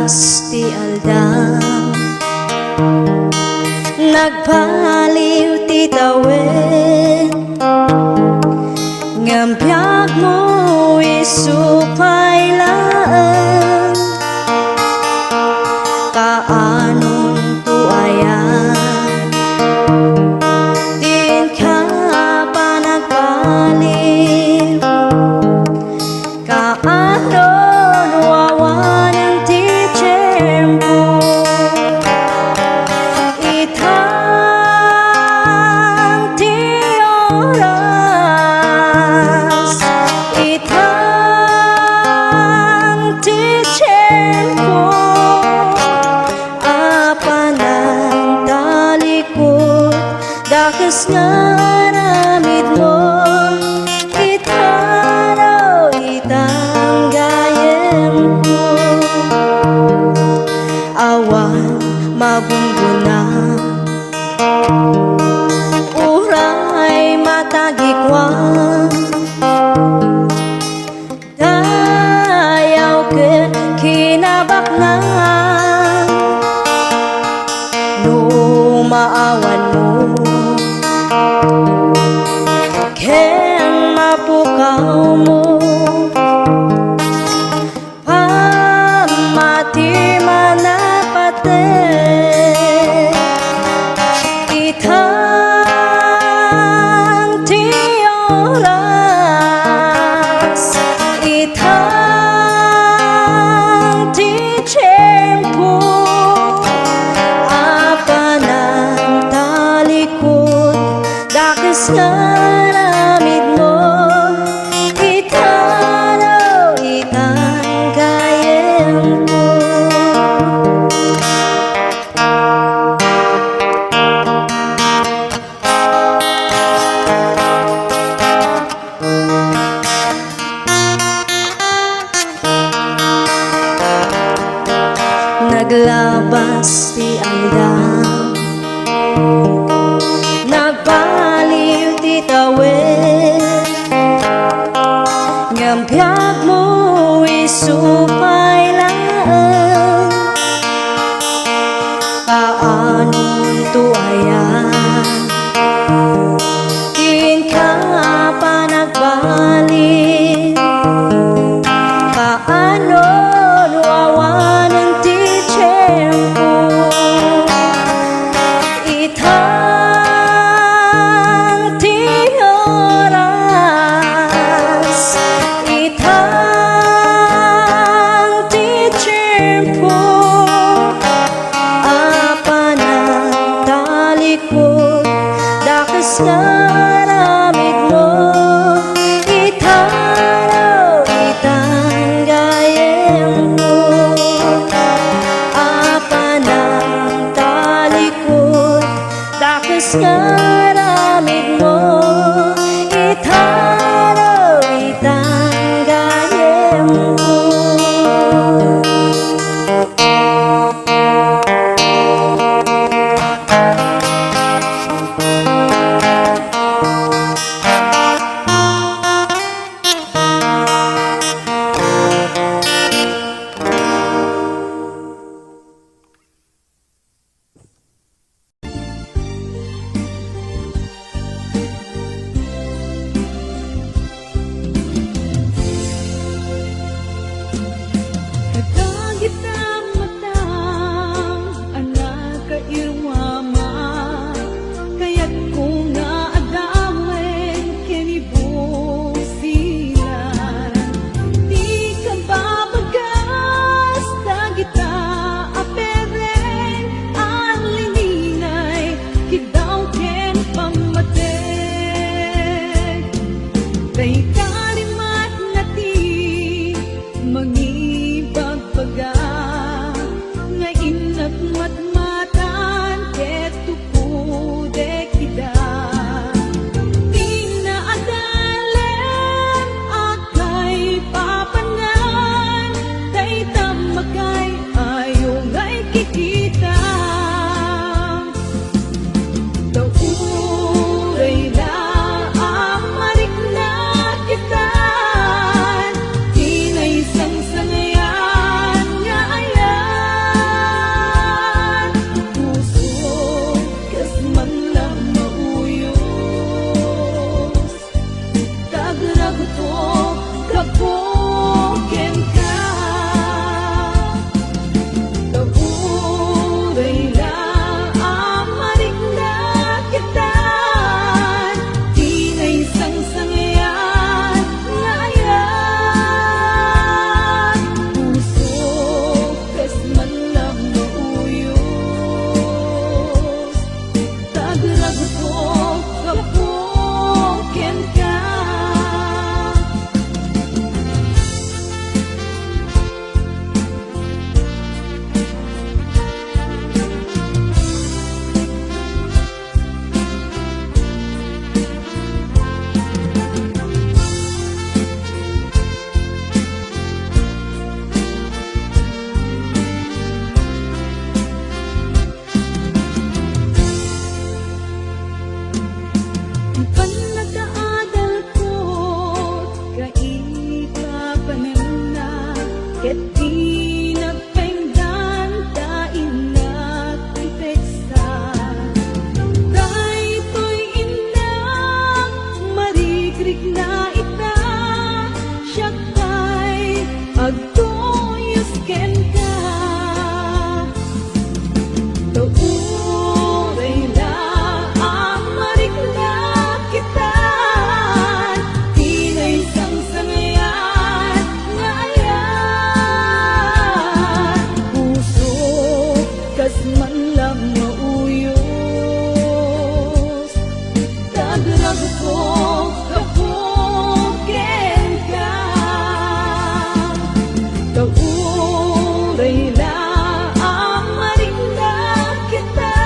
Naglabas ti aldam, nagbaliw ti tawen, ngam biag mo isupay laan, kaanon tuayan, din ka pa nagbaliw, kaanon wawanan ti tiyempo, itang ti oras, itang ti tiyempo, apanan talikod, dakas nga namit mo, itaraw itang gayem ko, awan magungguna, uray matagikwan, dayaw ke kinabaknan, no maawan mo, ken mapukaw mo, pamati manapate, itang ti oras, itang ti tiyempo, apanan talikod, dakas nga namit mo, itaraw itang gayem ko. Naglabas ti aldam, nagbaliw ti tawen, ngam biag mo isupay laan, kaanon tuayan, din ka pa nagbaliw, kaanon wawanan ti tiyempo, itang ti oras, itang to kapukin ka. Kauray lang amarik na kita, di na isang sangyan ngayon. Puso kas man lang mauyos, tagrag to kapukin ka. Panagdaadal ko't kaikakapanan na, ket di nagpainggan tain at iteksa. Daytoy inang marigrig na ita, siya kay agtoyos ken ka. Kauray lang amarik na kita, di na isang sangyan ngayon. Puso kas man lang mauyos, tagrag ko kapukin ka. Kauray lang amarik na kita,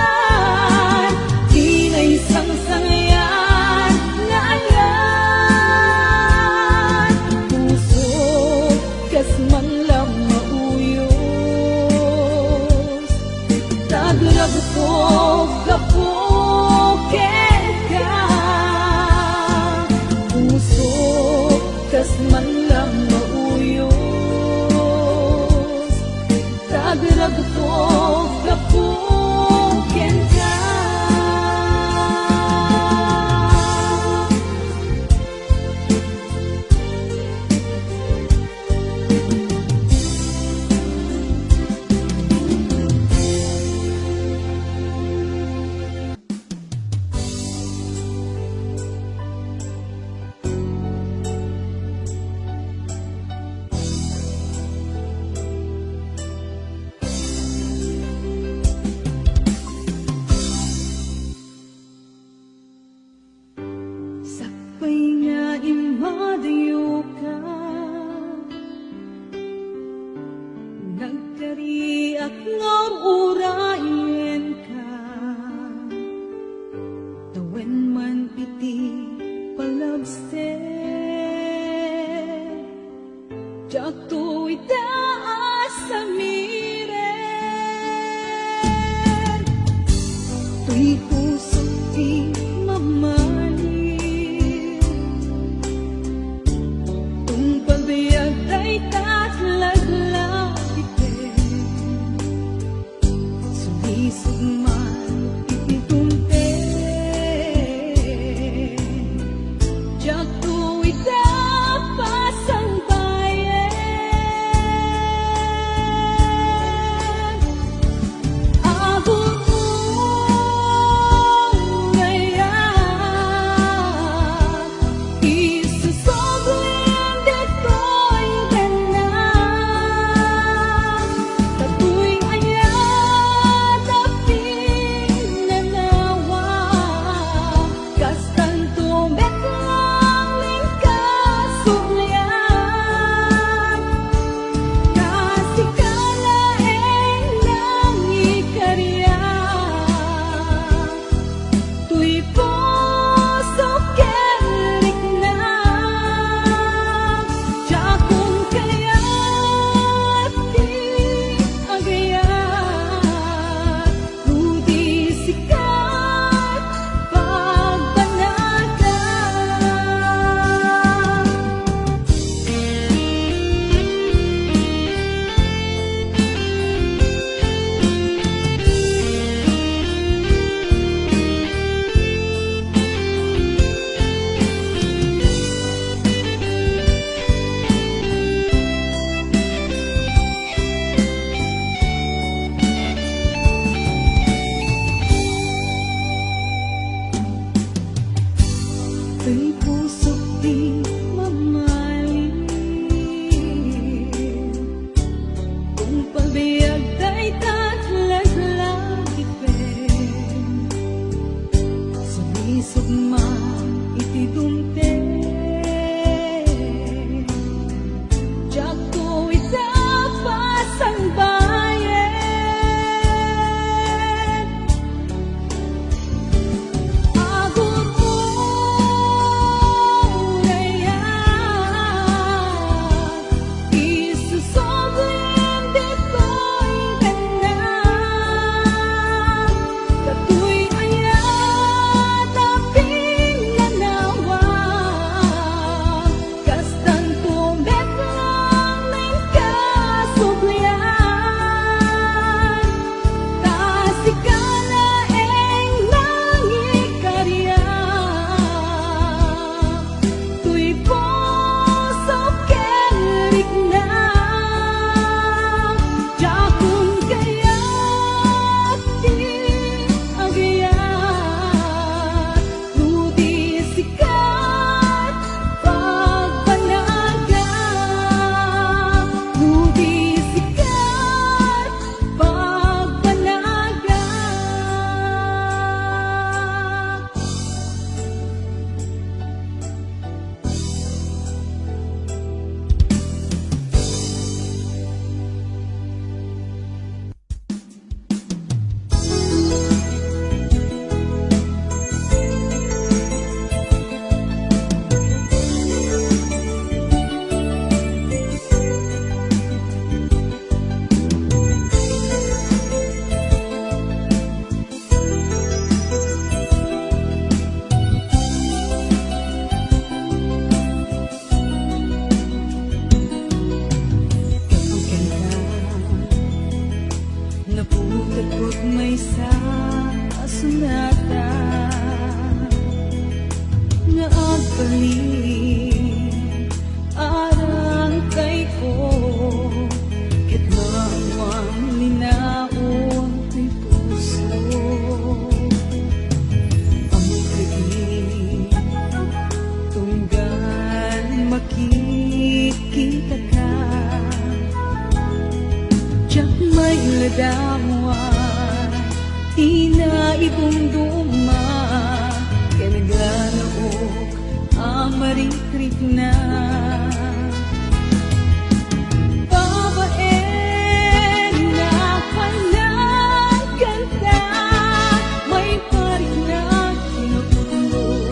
di na isang sangyan ngayon. Puso kas man lang mauyos, tagrag ko kapukin ka. Puso kas man lang mauyos, tagrag ko kapukin ka. Sakpay nga imadayo ka, nagkariak ngor urayen ka. Tawen man iti palabse, jak to itaas sa miren. Tuy puso di mamali, tung pagbiag ay tatlaglag itin. Sulisog man ititunte, jak to itapasang bayan. makikita ka. Tiyak may ladawa, tinaibong duma, kanagalaok ang maritrip na. Babae na panagkanta, may parik na kinukulo,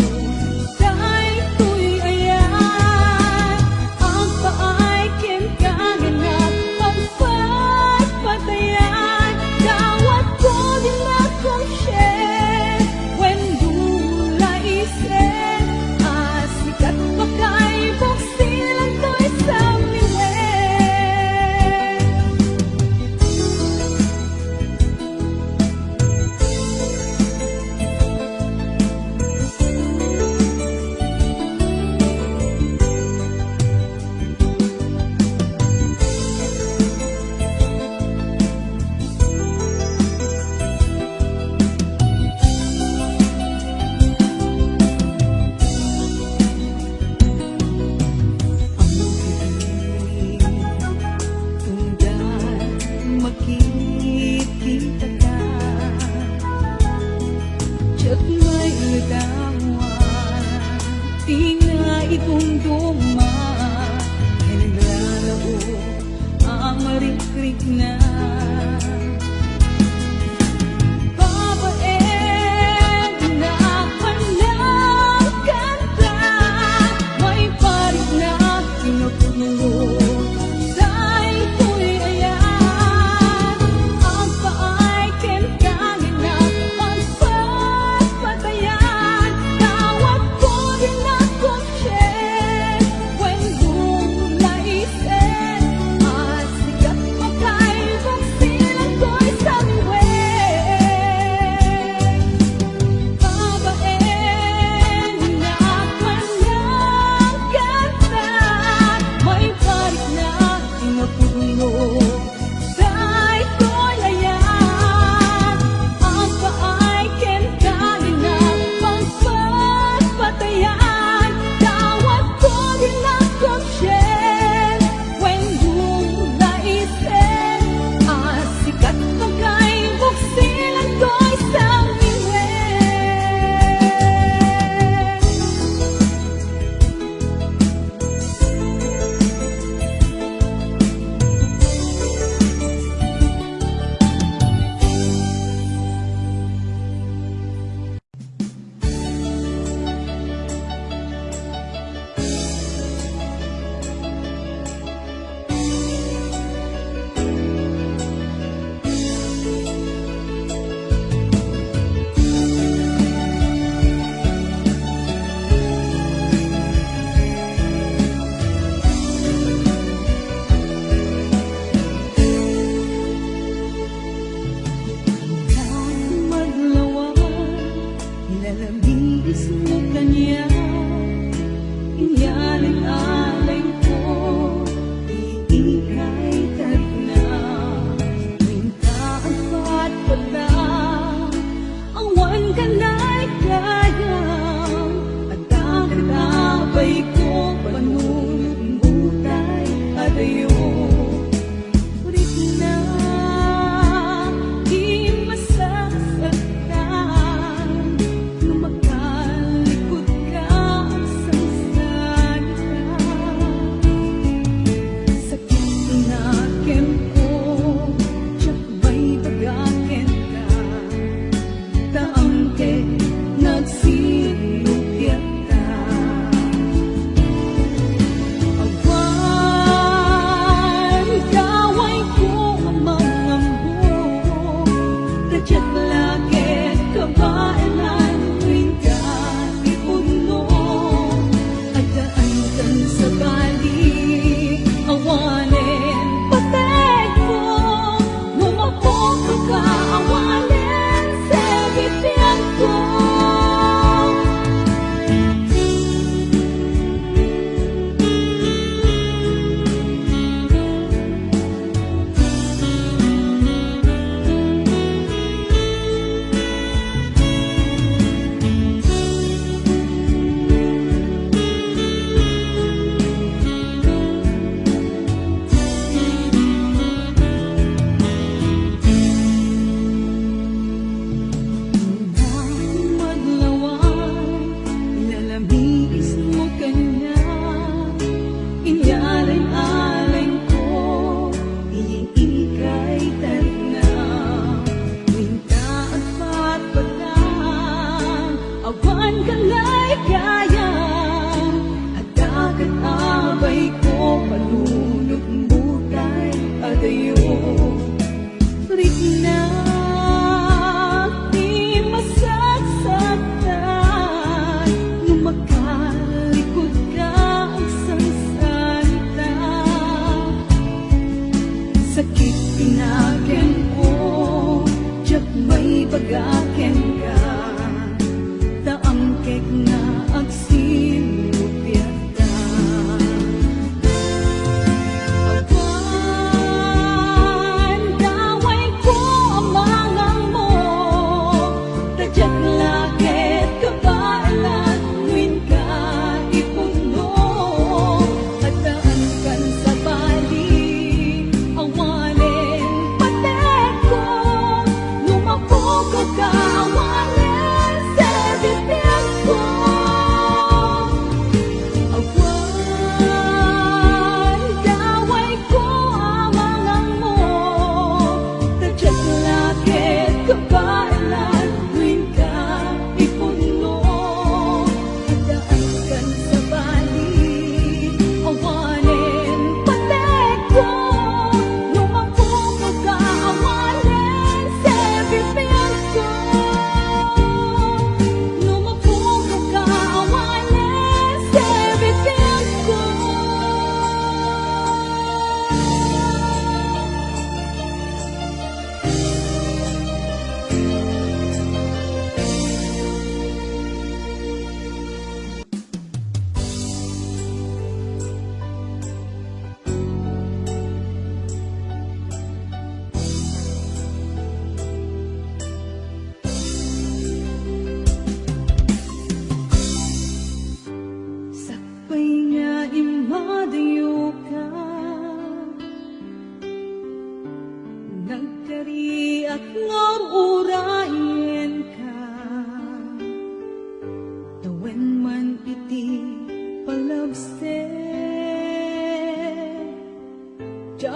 dahil ko'y ayan, ang paay kinkaganap, pagpagpatayan, dawat ko din akong share, when dula isen, asikat pa kay boxing.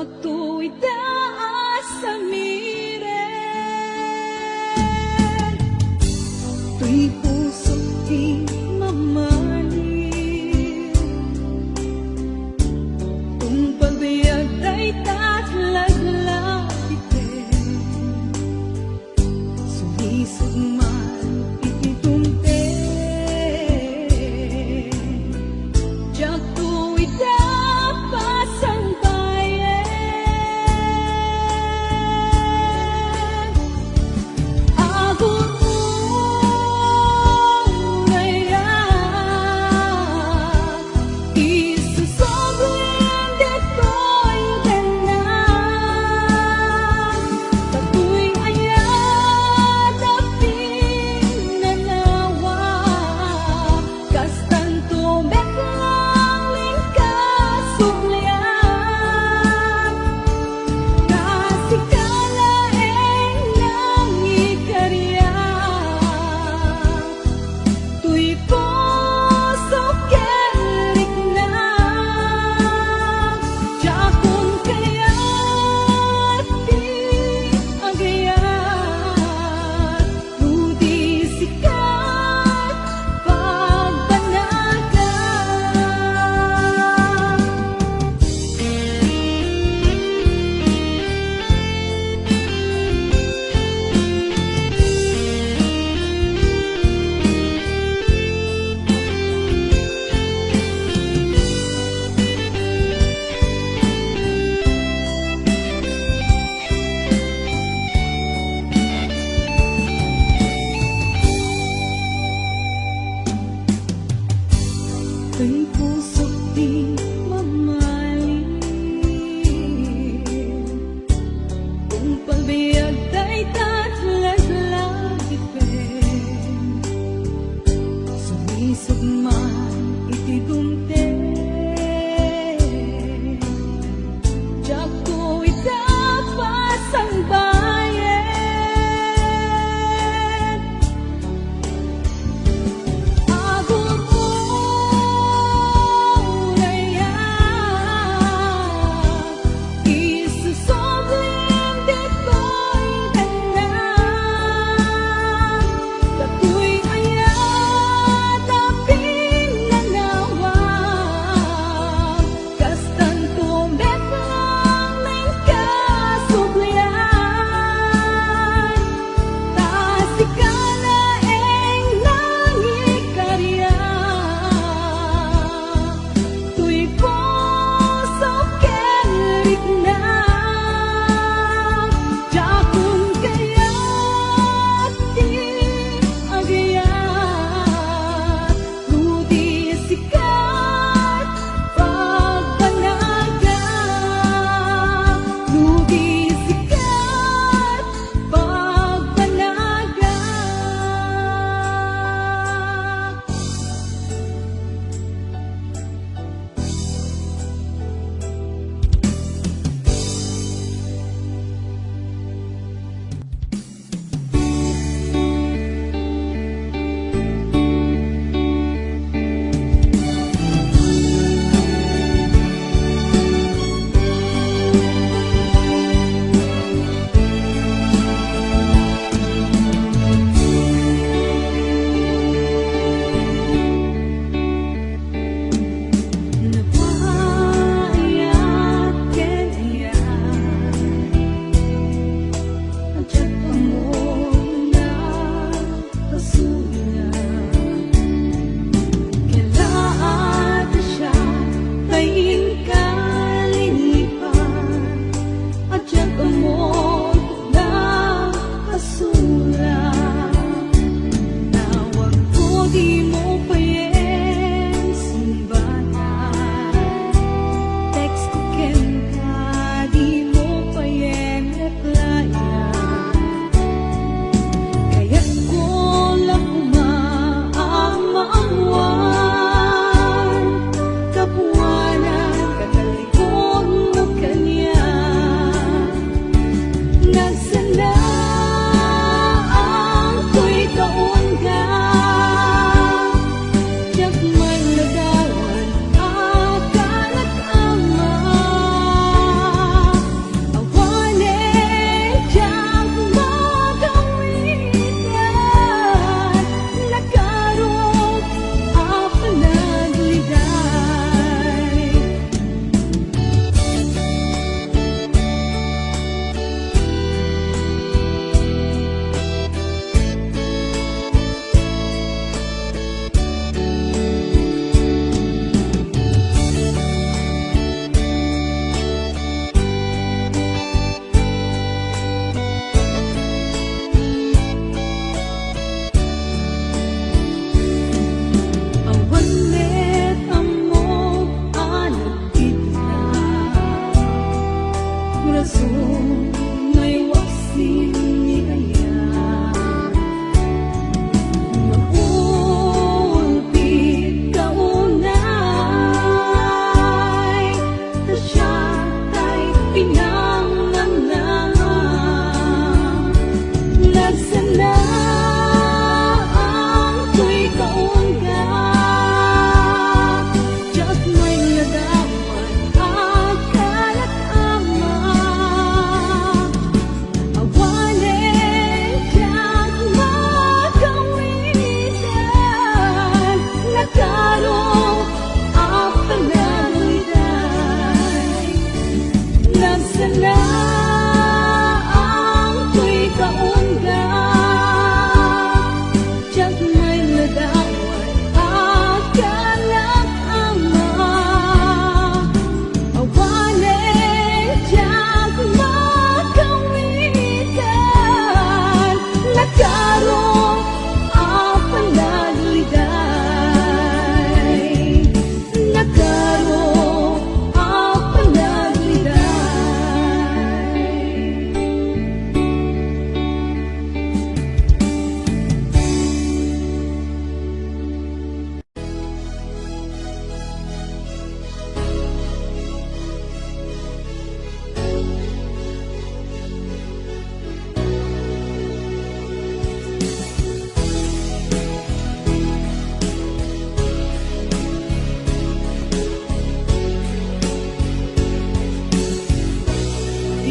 Jak tu'y taas sa miren, tu'y puso't di mamahalin. Kung pagbayag ay tatlaglapitin, sumisog man ikituntin. Jak tu'y tapas ang bayan,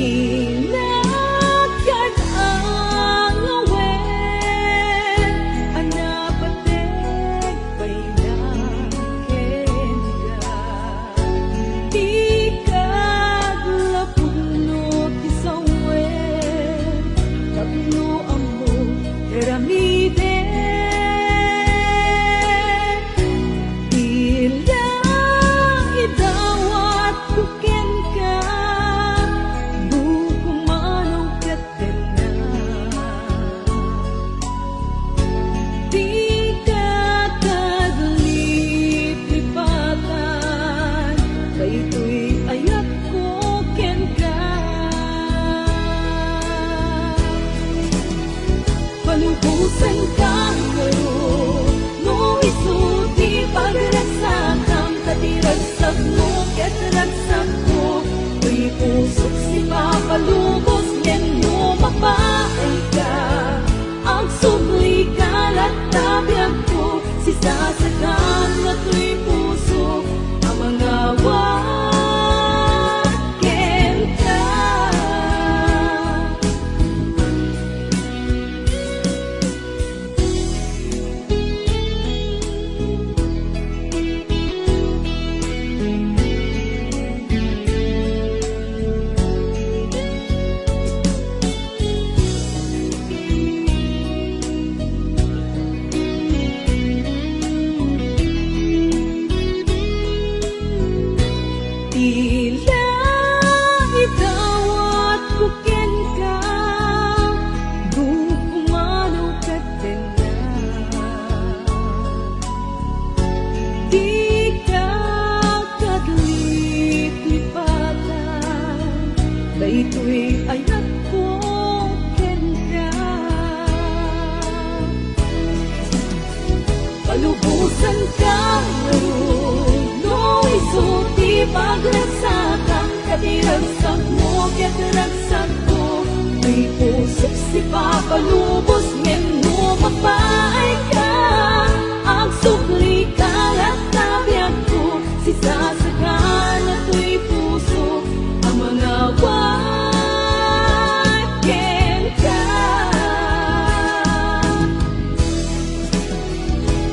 Inagad ang awen, anapatek pailaken ka. Ikag lapulot isawen, tapno amo keramide. Ila idawat kuken ka, bukumanaw katen na. Di ka taglit lipatan, kayto'y ayat ko ken ka. Palubusan kang laro, no isuti pagragsakan, katiragsak mo ket ragsak ko. Tuy usok si papalubos, yen no mapaay ka. Ang subli kalat tabiyag ko, si sasakan na tuy puso, ang mga waken ka. Tila idawat kuken ka, bukumanaw katen na. Di ka taglit lipatan, kayto'y ayat ko ken ka. Palubusan kang laro, no isuti pagragsakan, katiragsak mo ket ragsak ko. May usok si papalubos, yen no mapaay ka. Ang subli kalat tabiyag ko, si sasakan na tuy puso, ang mga waken ka.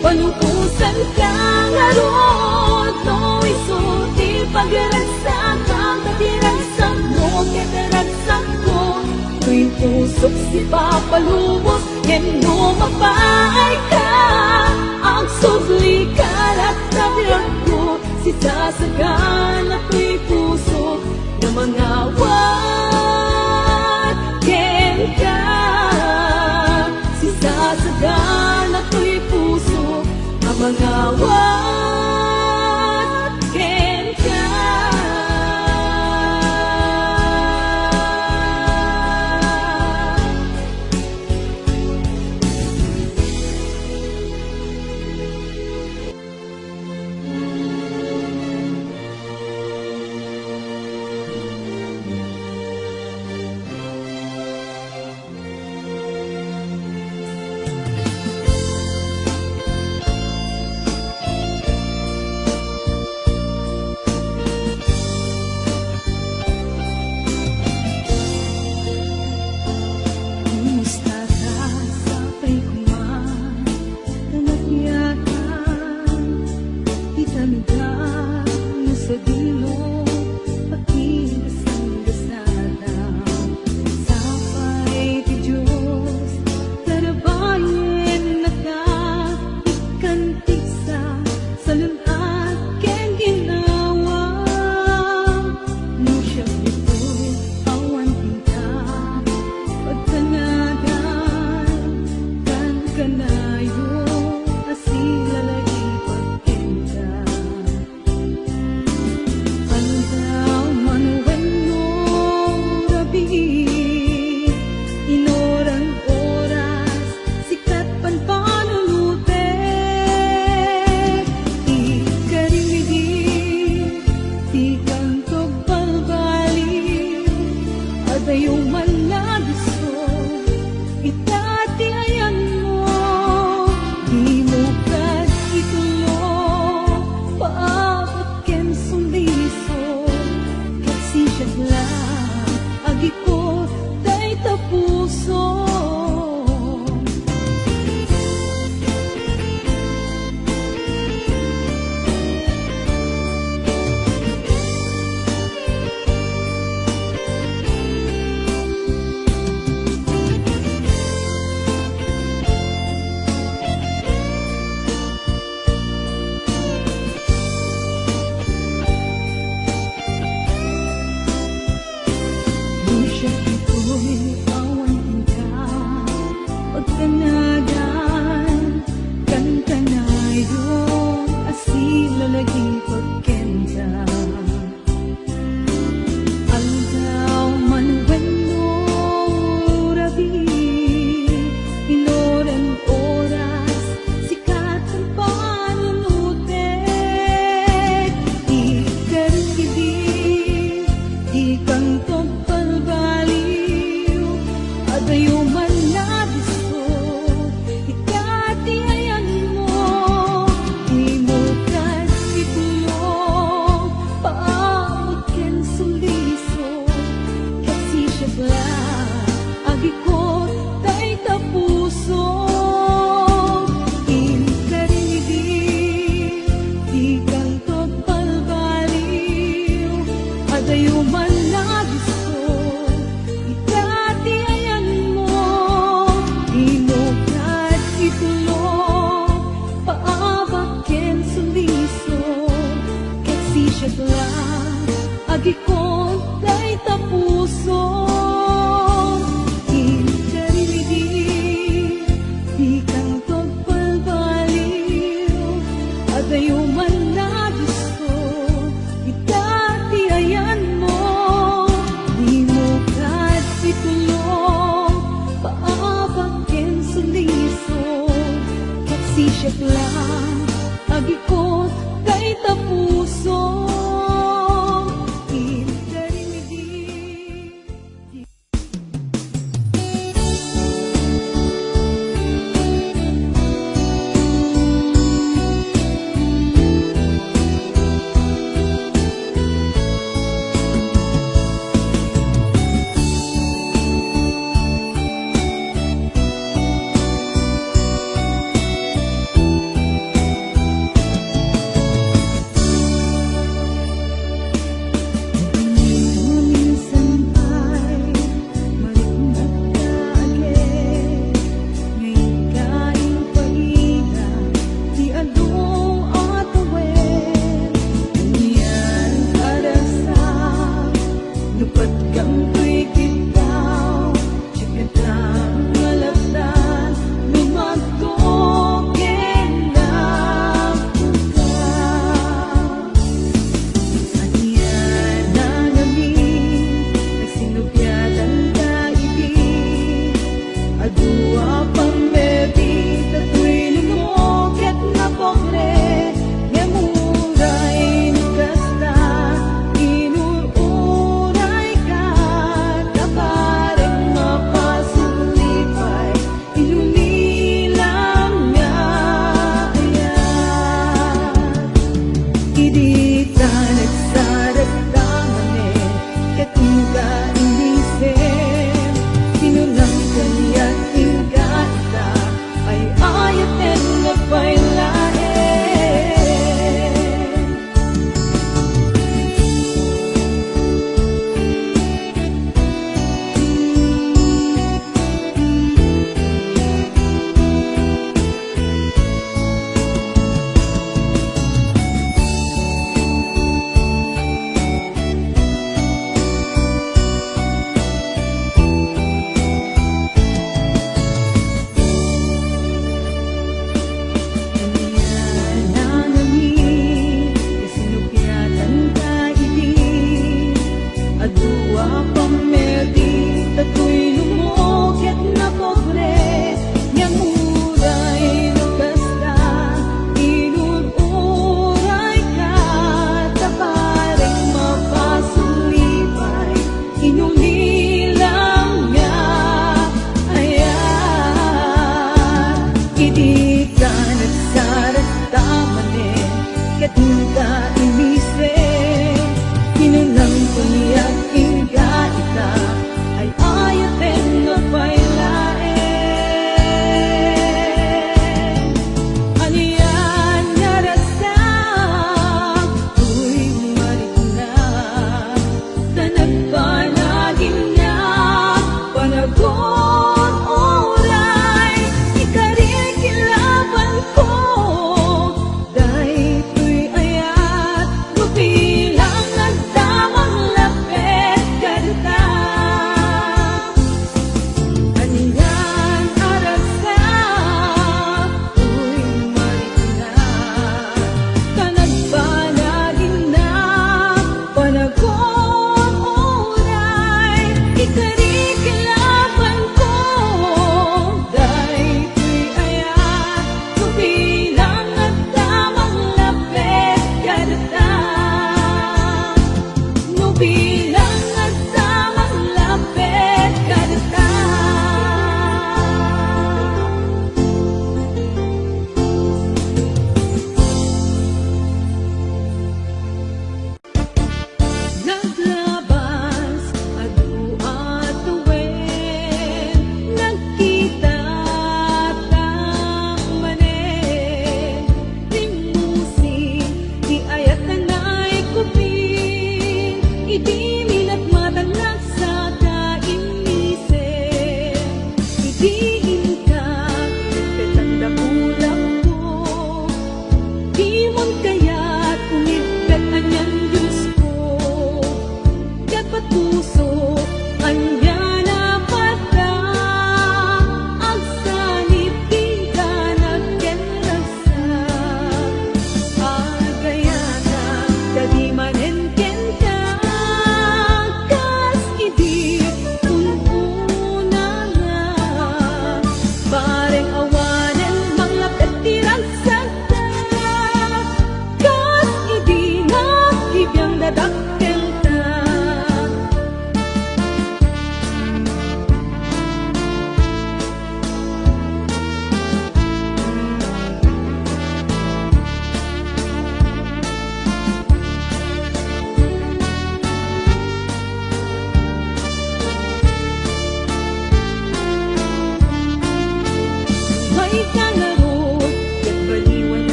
Palubusan kang arod, no isuti pagragsakan, katiragsak mo ket ragsak ko. Tuy usok si papalubos, yen no mapaay ka. Ang subli kalat tabiyag ko, si sasakan na tuy puso, ng mga waken ka. Si sasakan na tuy puso, ang mga waken ka. Kumusta ka sa paikuman, tanagyakan, itamigan mo sa dilo, pakigasang-gasada. Sapay ti Diyos, tarabayen na ka, ikantig sa salunat ken ginawa. No siya ito'y awan tinta, pagtanagan kan kanayo, asilalay pagkenta. Adayo man na gusto, itati ayan mo, inukad itulo, paabaken suliso, kasi siya lang, agikon lay tapuso. Indarimidi, di kang pagpalbaliw, adayo man na gusto, itati ayan mo, di mo kad itulong, paabaken suliso, kasi siya lang, agikot kay tapuso. Indarimidi.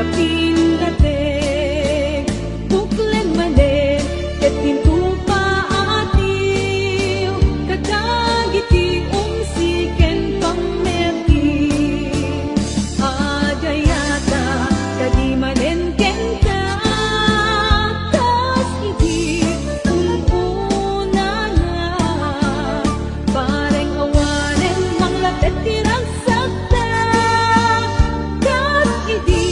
yapin nate tuklen mane ket pintu paatiw kadagiti umsiken pameti adayata kadi manen kenta tas iti ununana pareng awanen manglatet tirang sakta kas iti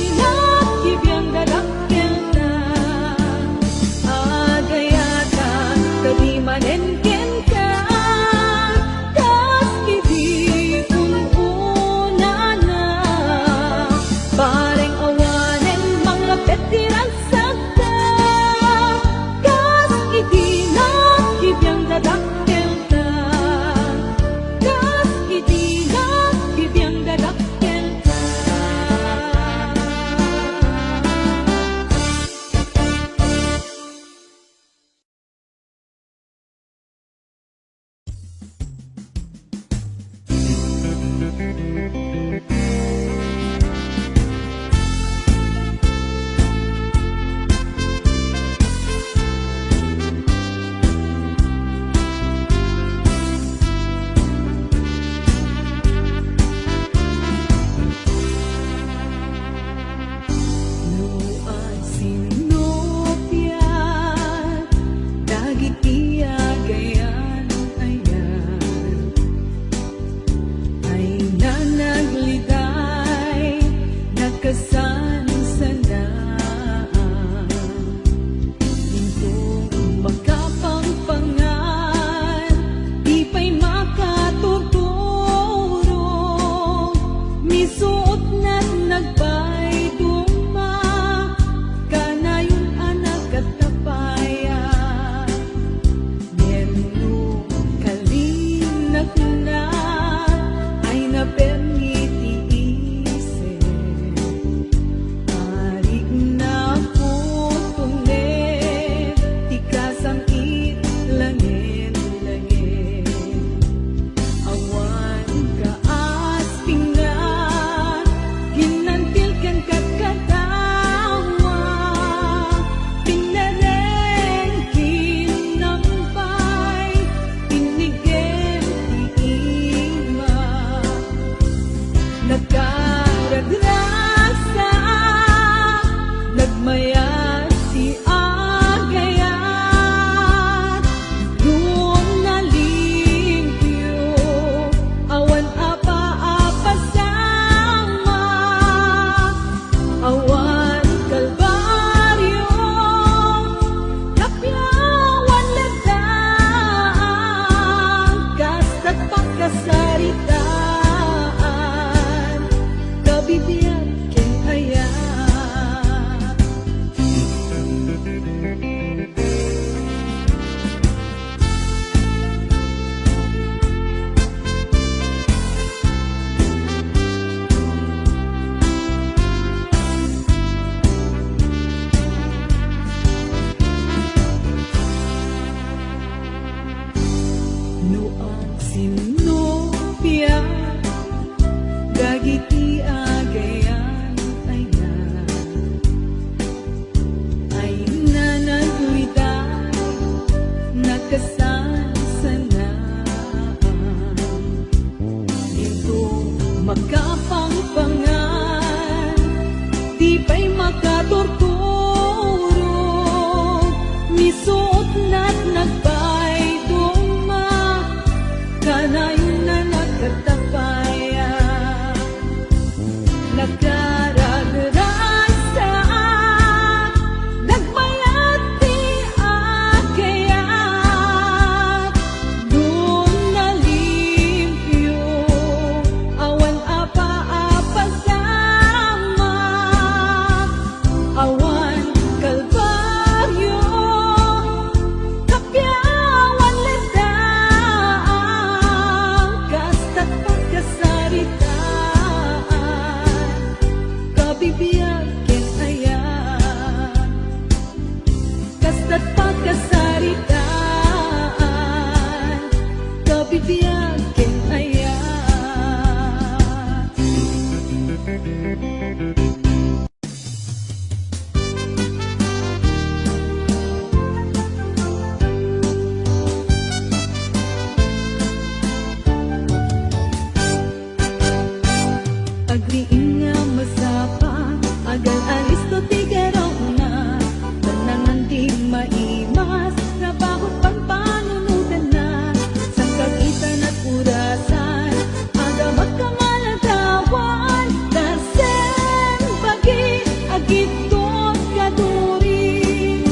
agidot kaduri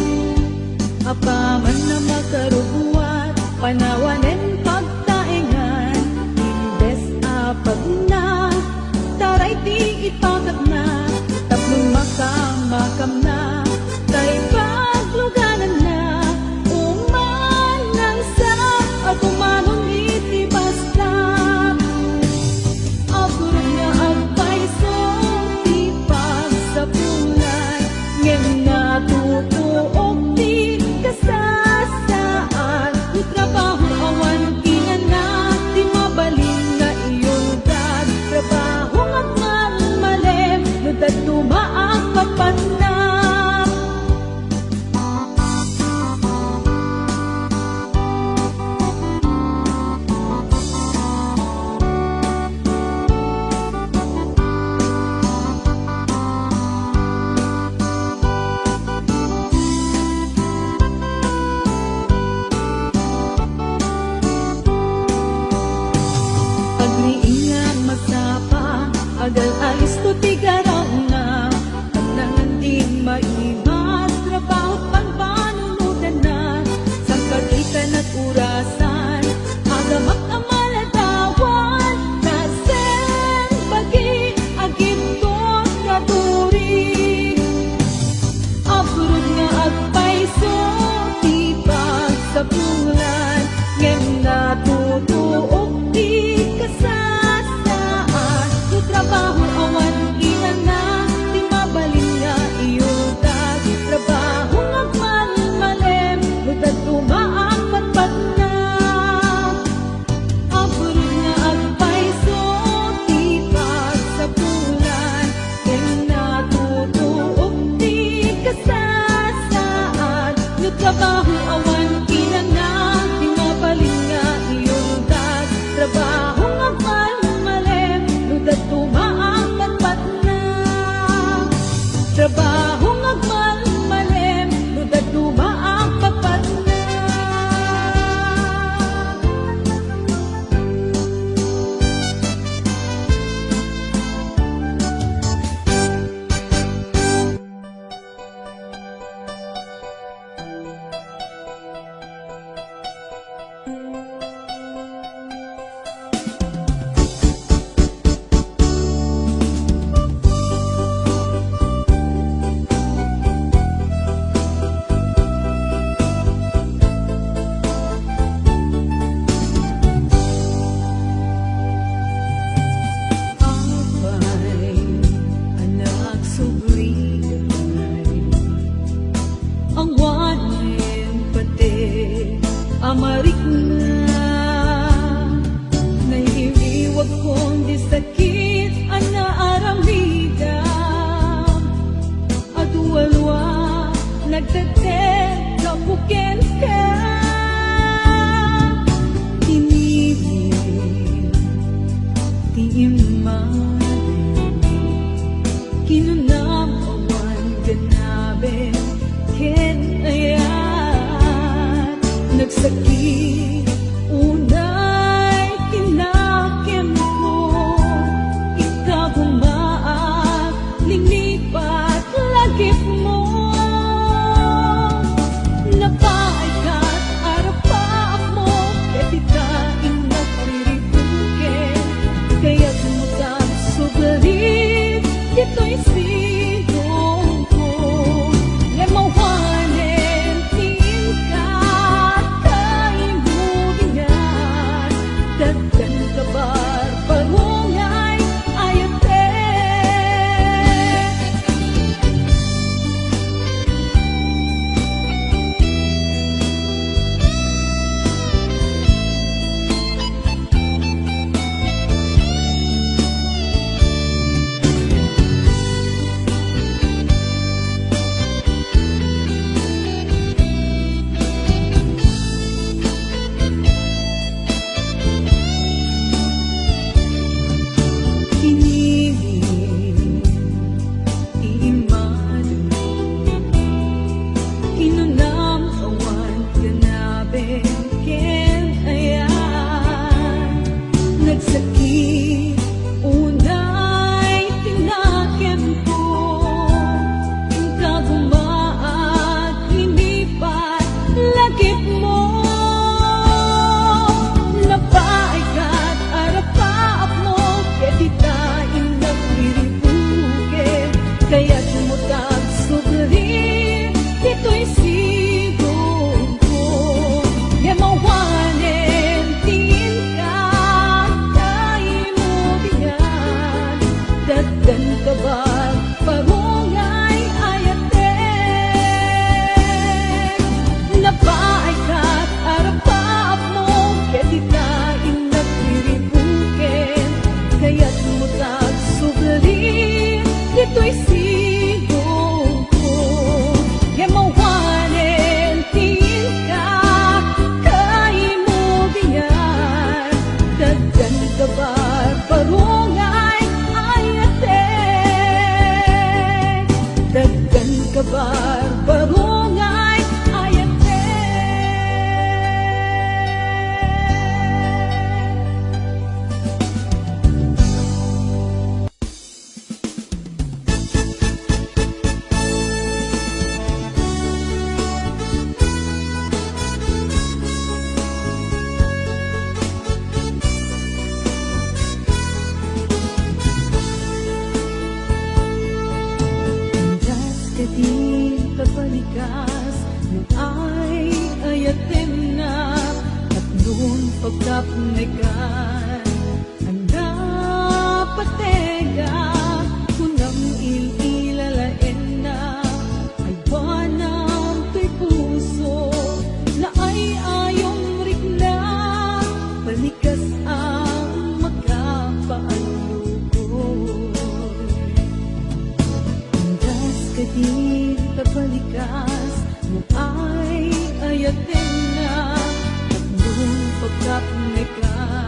apaman na makarubuat panawanen pagtaingan imbes apag na taray di ipagad na taplong makamakam na kay pagluganan na umanang sa agumanong iti basta agurog nga agpaiso ti pagsapulan ngem natutuog ti kasasaan ti trabaho awan kinan na ti mabalin nga iyon dag trabaho nga malem no daduma kapat na agniingan masapa agal alis to tigaraw na panangan din maimas trabaho panpanunudan na sang kagitan at urasan agamak amaladawan nasen bagi agidot kaduri absurd nga agpaiso ti pagsapulan ngem natutuog ti kasasaan ti trabaho awan inan na ti mabalin nga iudag trabaho ngagmalmalem no daduma patpat na absurd nga agpaiso ti pagsapulan ngem natutuog ti kasasaan no trabaho awan inan na ti mabalin nga iudag trabaho ngagmalmalem no daduma patpat na trabaho ngagmalmalem no daduma patpat na Abay, anak subrigay ang wanin pati amarik na naiiwag kong di sakit ana aramida adualwa nagtatet kapuken ka tinibig ti imanin kinunam awan ganabe ken ayan nagsakit unay kinakem ko ikaw humaak linipat lagip mo napaikat arapak mo kaya ka inok riribukin kaya sumutang sugalit ito'y sigong ko lemawanin tingkat kaimulingan dagdan kabar parungay ayate daggan kabar barungay ayate. Andas ka di kapalikas nung ay ayatim na at noon pagkapnikan ang napatega kunang ililalain na ay banang to'y puso na ay ayong rikna palikas ang magkapaalukoy. Andas ka di kapalikas nung ay ayatin na at noong pagkapnikan